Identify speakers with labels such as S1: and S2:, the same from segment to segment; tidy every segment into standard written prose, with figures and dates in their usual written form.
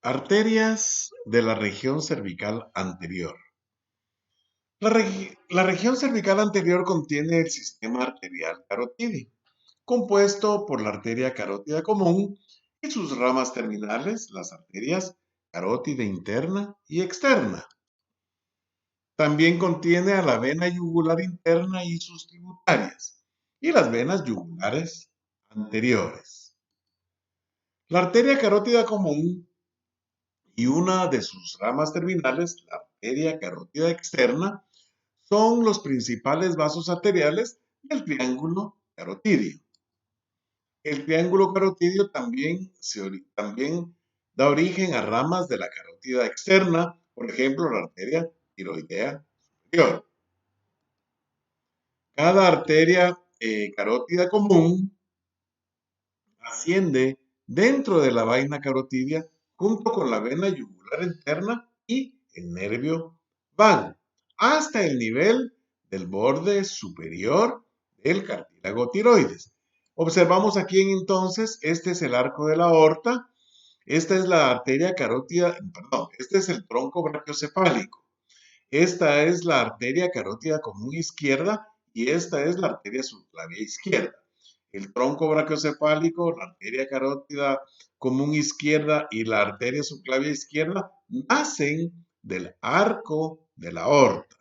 S1: Arterias de la región cervical anterior. La región cervical anterior contiene el sistema arterial carotídeo, compuesto por la arteria carótida común y sus ramas terminales, las arterias carótida interna y externa. También contiene a la vena yugular interna y sus tributarias, y las venas yugulares anteriores. La arteria carótida común y una de sus ramas terminales, la arteria carótida externa, son los principales vasos arteriales del triángulo carotídeo. El triángulo carotídeo también da origen a ramas de la carótida externa, por ejemplo, la arteria tiroidea superior. Cada arteria carótida común asciende dentro de la vaina carotidia junto con la vena yugular interna y el nervio vago, hasta el nivel del borde superior del cartílago tiroides. Observamos aquí entonces, este es el arco de la aorta, esta es la arteria carótida, perdón, este es el tronco brachiocefálico, esta es la arteria carótida común izquierda y esta es la arteria subclavia izquierda. El tronco brachiocefálico, la arteria carótida común izquierda y la arteria subclavia izquierda nacen del arco de la aorta.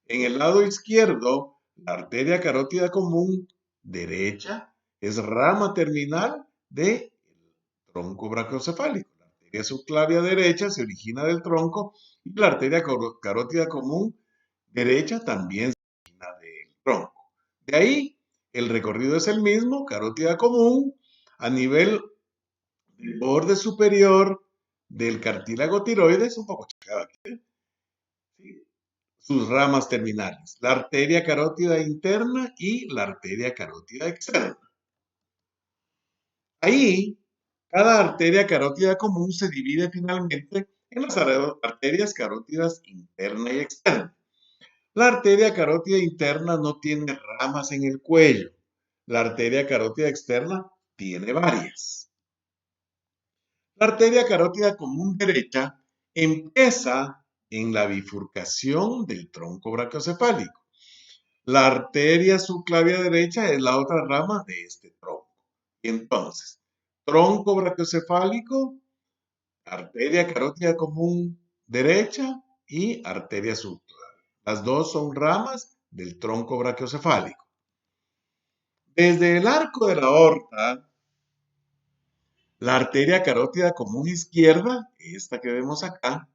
S1: En el lado izquierdo, la arteria carótida común derecha es rama terminal del tronco brachiocefálico. La arteria subclavia derecha se origina del tronco y la arteria carótida común derecha también se origina del tronco. De ahí, el recorrido es el mismo, carótida común, a nivel del borde superior del cartílago tiroides, un poco chacada aquí, ¿sí? Sus ramas terminales, la arteria carótida interna y la arteria carótida externa. Ahí, cada arteria carótida común se divide finalmente en las arterias carótidas interna y externa. La arteria carótida interna no tiene ramas en el cuello. La arteria carótida externa tiene varias. La arteria carótida común derecha empieza en la bifurcación del tronco brachiocefálico. La arteria subclavia derecha es la otra rama de este tronco. Entonces, tronco brachiocefálico, arteria carótida común derecha y arteria subclavia. Las dos son ramas del tronco brachiocefálico. Desde el arco de la aorta, la arteria carótida común izquierda, esta que vemos acá,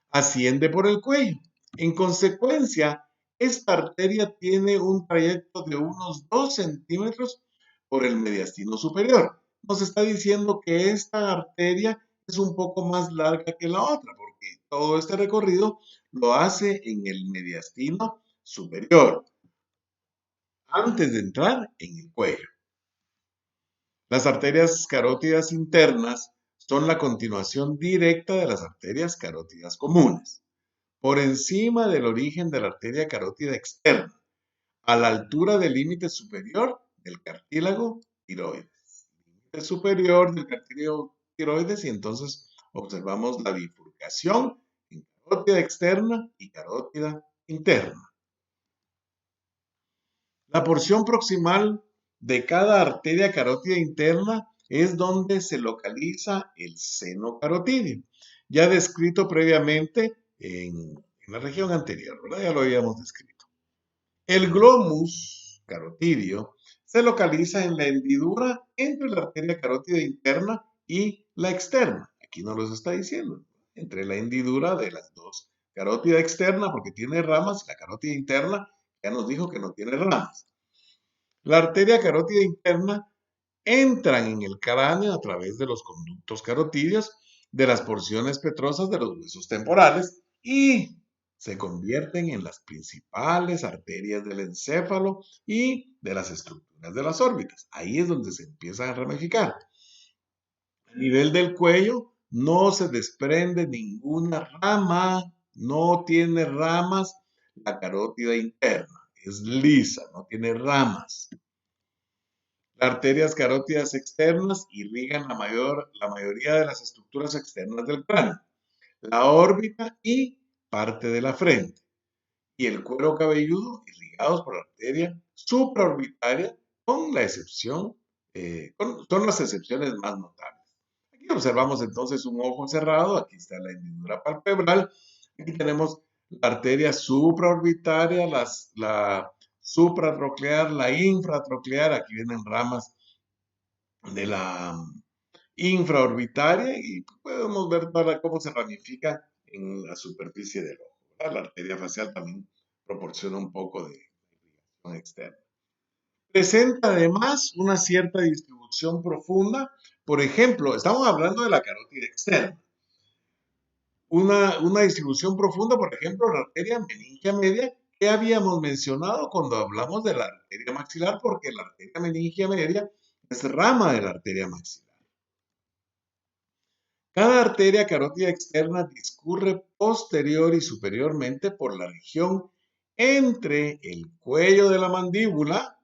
S1: asciende por el cuello. En consecuencia, esta arteria tiene un trayecto de unos 2 centímetros por el mediastino superior. Nos está diciendo que esta arteria es un poco más larga que la otra, porque todo este recorrido lo hace en el mediastino superior, antes de entrar en el cuello. Las arterias carótidas internas son la continuación directa de las arterias carótidas comunes, por encima del origen de la arteria carótida externa, a la altura del límite superior del cartílago tiroides. Límite superior del cartílago tiroides y entonces observamos la bifurcación en carótida externa y carótida interna. La porción proximal de cada arteria carótida interna es donde se localiza el seno carotídeo, ya descrito previamente en la región anterior, ¿verdad? Ya lo habíamos descrito. El glomus carotídeo se localiza en la hendidura entre la arteria carótida interna y la externa. Aquí no los está diciendo, entre la hendidura de las dos. Carótida externa porque tiene ramas, la carótida interna ya nos dijo que no tiene ramas. La arteria carótida interna entran en el cráneo a través de los conductos carotídeos de las porciones petrosas de los huesos temporales y se convierten en las principales arterias del encéfalo y de las estructuras de las órbitas. Ahí es donde se empiezan a ramificar. A nivel del cuello no se desprende ninguna rama, no tiene ramas la carótida interna, es lisa, no tiene ramas. Las arterias carótidas externas irrigan la mayoría de las estructuras externas del cráneo, la órbita y parte de la frente, y el cuero cabelludo irrigados por la arteria supraorbitaria, con la excepción, son las excepciones más notables. Aquí observamos entonces un ojo cerrado, aquí está la hendidura palpebral, aquí tenemos la arteria supraorbitaria, la supratroclear, la infratroclear, aquí vienen ramas de la infraorbitaria y podemos ver cómo se ramifica en la superficie del ojo, ¿verdad? La arteria facial también proporciona un poco de irrigación externa. Presenta además una cierta distribución profunda. Por ejemplo, estamos hablando de la carótida externa. Una distribución profunda, por ejemplo, la arteria meningia media, que habíamos mencionado cuando hablamos de la arteria maxilar, porque la arteria meningia media es rama de la arteria maxilar. Cada arteria carótida externa discurre posterior y superiormente por la región entre el cuello de la mandíbula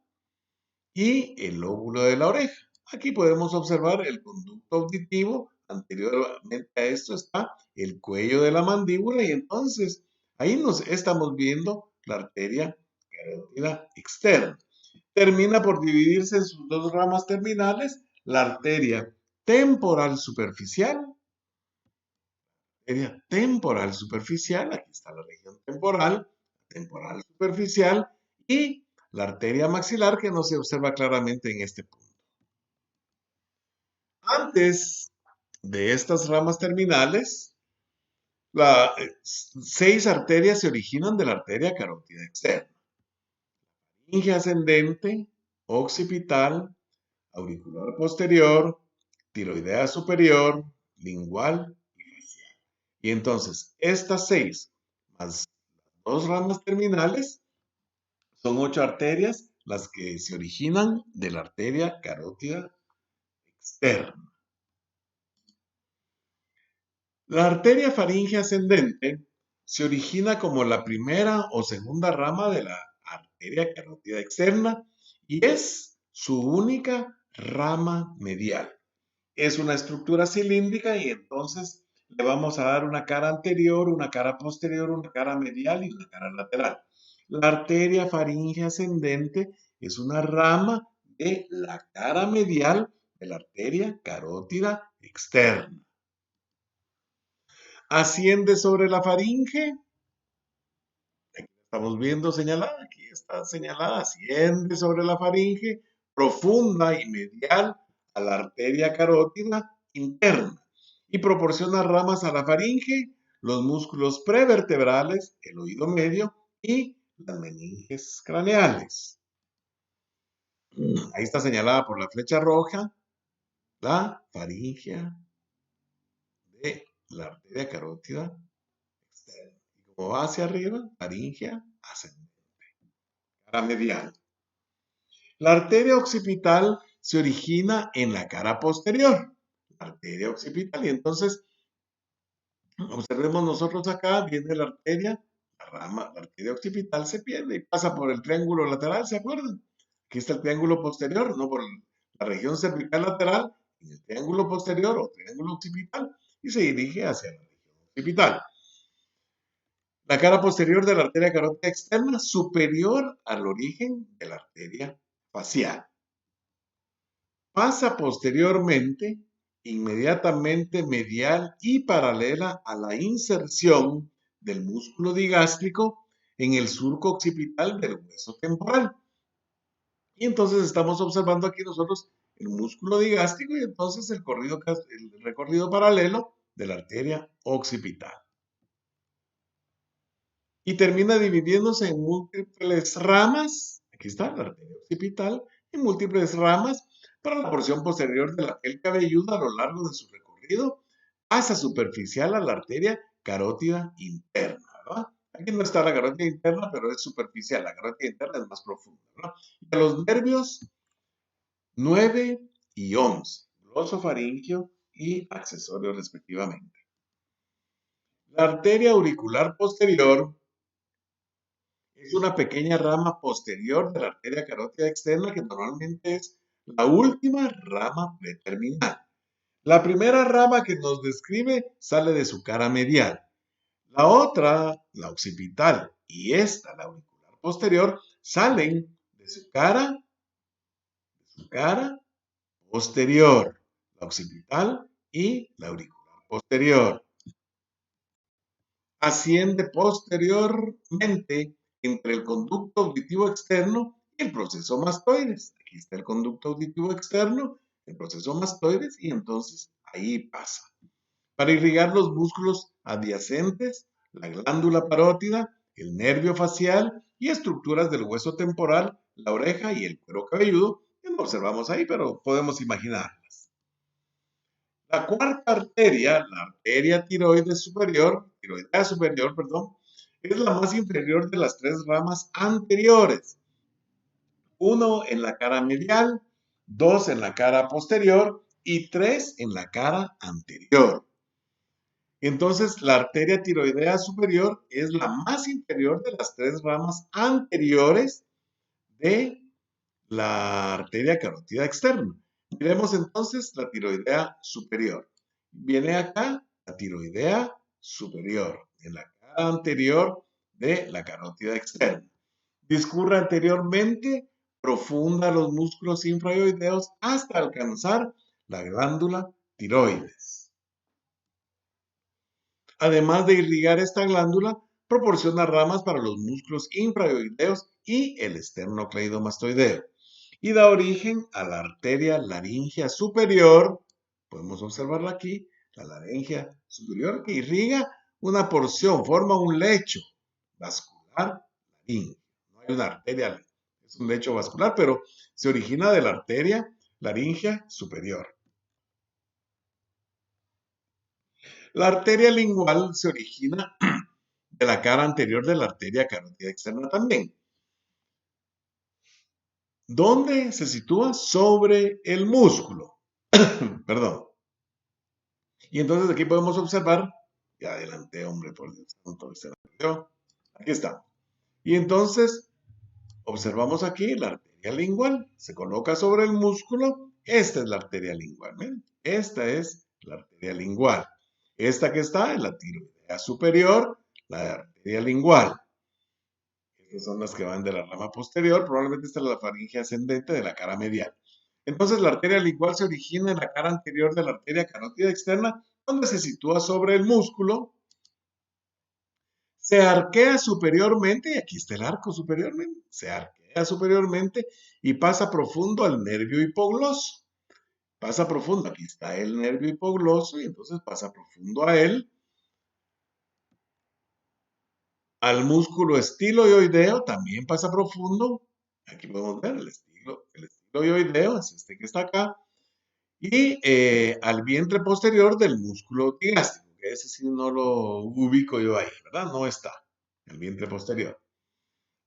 S1: y el lóbulo de la oreja. Aquí podemos observar el conducto auditivo. Anteriormente a esto está el cuello de la mandíbula y entonces ahí nos estamos viendo la arteria carótida externa. Termina por dividirse en sus dos ramas terminales, la arteria temporal superficial, aquí está la región temporal superficial, y la arteria maxilar que no se observa claramente en este punto. Antes de estas ramas terminales, 6 arterias se originan de la arteria carótida externa: faringe ascendente, occipital, auricular posterior, tiroidea superior, lingual y facial. Y entonces, estas 6 más 2 ramas terminales son 8 arterias las que se originan de la arteria carótida externa. La arteria faringe ascendente se origina como la primera o segunda rama de la arteria carótida externa y es su única rama medial. Es una estructura cilíndrica y entonces le vamos a dar una cara anterior, una cara posterior, una cara medial y una cara lateral. La arteria faringe ascendente es una rama de la cara medial de la arteria carótida externa. Asciende sobre la faringe. Aquí estamos viendo señalada, aquí está señalada, asciende sobre la faringe, profunda y medial a la arteria carótida interna y proporciona ramas a la faringe, los músculos prevertebrales, el oído medio y las meninges craneales. Ahí está señalada por la flecha roja la faringea de la arteria carótida externa. Y como va hacia arriba, faringea ascendente, cara medial. La arteria occipital se origina en la cara posterior, la arteria occipital, y entonces observemos nosotros acá, viene la arteria, la arteria occipital se pierde y pasa por el triángulo lateral, ¿se acuerdan? Aquí está el triángulo posterior, no por la región cervical lateral, en el triángulo posterior o triángulo occipital, y se dirige hacia la región occipital. La cara posterior de la arteria carótida externa superior al origen de la arteria facial. Pasa posteriormente, inmediatamente medial y paralela a la inserción del músculo digástrico en el surco occipital del hueso temporal. Y entonces estamos observando aquí nosotros el músculo digástrico y entonces el recorrido paralelo de la arteria occipital. Y termina dividiéndose en múltiples ramas, aquí está la arteria occipital, en múltiples ramas para la porción posterior de la piel cabelluda a lo largo de su recorrido, pasa superficial a la arteria carótida interna, ¿verdad? Aquí no está la carótida interna, pero es superficial, la carótida interna es más profunda, ¿verdad? Y a los nervios 9 y 11, glosofaringio y accesorio respectivamente. La arteria auricular posterior es una pequeña rama posterior de la arteria carótida externa que normalmente es la última rama preterminal. La primera rama que nos describe sale de su cara medial. La otra, la occipital, y esta, la auricular posterior, salen de su cara posterior, la occipital y la auricular posterior. Asciende posteriormente entre el conducto auditivo externo y el proceso mastoides. Aquí está el conducto auditivo externo, el proceso mastoides, y entonces ahí pasa. Para irrigar los músculos adyacentes, la glándula parótida, el nervio facial y estructuras del hueso temporal, la oreja y el cuero cabelludo, que no observamos ahí, pero podemos imaginarlas. La cuarta arteria, la arteria tiroidea superior, perdón, es la más inferior de las tres ramas anteriores. Uno en la cara medial, dos en la cara posterior y tres en la cara anterior. Entonces, la arteria tiroidea superior es la más inferior de las tres ramas anteriores de la arteria carótida externa. Miremos entonces la tiroidea superior. Viene acá la tiroidea superior, en la cara anterior de la carótida externa. Discurre anteriormente, profunda los músculos infraoideos hasta alcanzar la glándula tiroides. Además de irrigar esta glándula, proporciona ramas para los músculos infraoideos y el esternocleidomastoideo y da origen a la arteria laringea superior. Podemos observarla aquí, la laringea superior que irriga una porción, forma un lecho vascular laríngeo. No hay una arteria, es un lecho vascular, pero se origina de la arteria laringea superior. La arteria lingual se origina de la cara anterior de la arteria carótida externa también. ¿Dónde se sitúa? Sobre el músculo. Perdón. Y entonces aquí podemos observar, ya adelanté, hombre, por Dios santo, aquí está. Y entonces observamos aquí la arteria lingual, se coloca sobre el músculo, esta es la arteria lingual, ¿ven? Esta es la arteria lingual. Esta que está es la tiroidea superior, la arteria lingual. Estas son las que van de la rama posterior, probablemente esta es la faringe ascendente de la cara medial. Entonces la arteria lingual se origina en la cara anterior de la arteria carótida externa, donde se sitúa sobre el músculo, se arquea superiormente, y aquí está el arco superiormente, se arquea superiormente y pasa profundo al nervio hipogloso. Pasa profundo, aquí está el nervio hipogloso y entonces pasa profundo a él. Al músculo estiloioideo también pasa profundo. Aquí podemos ver el estiloioideo, es este que está acá. Y al vientre posterior del músculo digástrico, que ese sí no lo ubico yo ahí, ¿verdad? No está, el vientre posterior.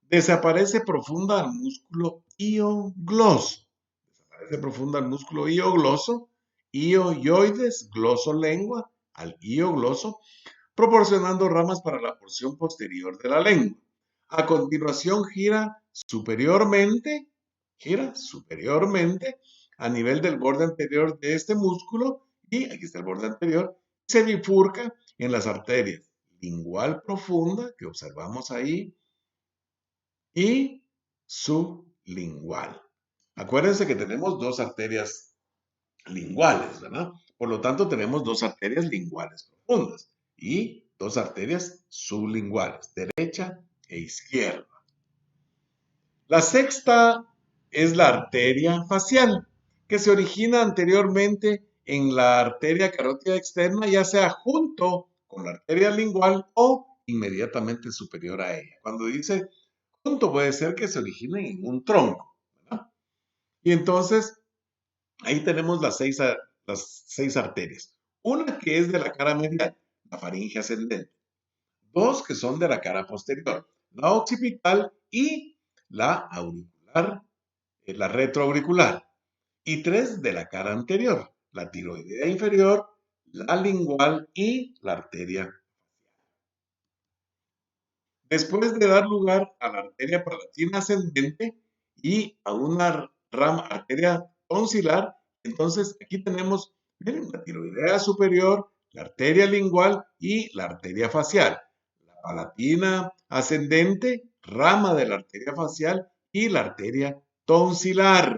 S1: Desaparece profunda al músculo iogloso. Desaparece profunda al músculo iogloso, ioioides, gloso lengua, al iogloso, proporcionando ramas para la porción posterior de la lengua. A continuación gira superiormente a nivel del borde anterior de este músculo y aquí está el borde anterior, se bifurca en las arterias lingual profunda que observamos ahí y sublingual. Acuérdense que tenemos dos arterias linguales, ¿verdad? Por lo tanto, tenemos dos arterias linguales profundas y dos arterias sublinguales, derecha e izquierda. La sexta es la arteria facial, que se origina anteriormente en la arteria carótida externa, ya sea junto con la arteria lingual o inmediatamente superior a ella. Cuando dice junto, puede ser que se origine en un tronco, ¿verdad? Y entonces, ahí tenemos las seis arterias. Una que es de la cara medial, la faringe ascendente. Dos que son de la cara posterior, la occipital y la auricular, la retroauricular. Y tres de la cara anterior, la tiroidea inferior, la lingual y la arteria. Después de dar lugar a la arteria palatina ascendente y a una rama arteria tonsilar. Entonces, aquí tenemos, miren, la tiroidea superior, la arteria lingual y la arteria facial. La palatina ascendente, rama de la arteria facial y la arteria tonsilar.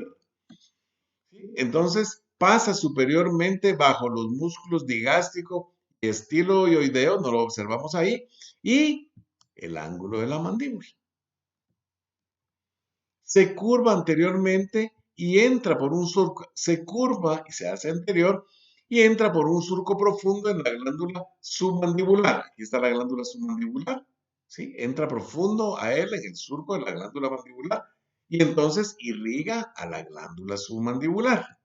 S1: ¿Sí? Entonces, pasa superiormente bajo los músculos digástrico y estiloideo, no lo observamos ahí, y el ángulo de la mandíbula. Se curva anteriormente y entra por un surco, se curva y se hace anterior y entra por un surco profundo en la glándula submandibular. Aquí está la glándula submandibular, ¿sí? Entra profundo a él en el surco de la glándula mandibular y entonces irriga a la glándula submandibular.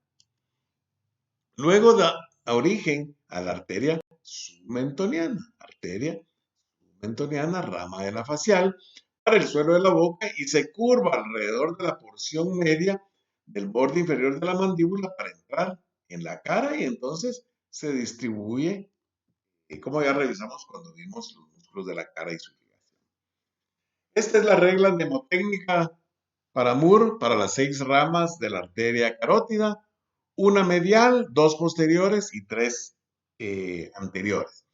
S1: Luego da origen a la arteria submentoniana, rama de la facial, para el suelo de la boca y se curva alrededor de la porción media del borde inferior de la mandíbula para entrar en la cara y entonces se distribuye, como ya revisamos cuando vimos los músculos de la cara y su irrigación. Esta es la regla mnemotécnica para Moore, para las 6 ramas de la arteria carótida, una medial, 2 posteriores y 3 anteriores.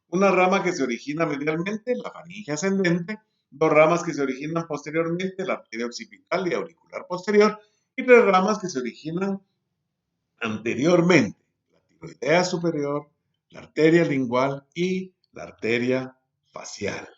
S1: Una rama que se origina medialmente, la faringe ascendente, 2 ramas que se originan posteriormente, la arteria occipital y auricular posterior, y 3 ramas que se originan anteriormente, la tiroidea superior, la arteria lingual y la arteria facial.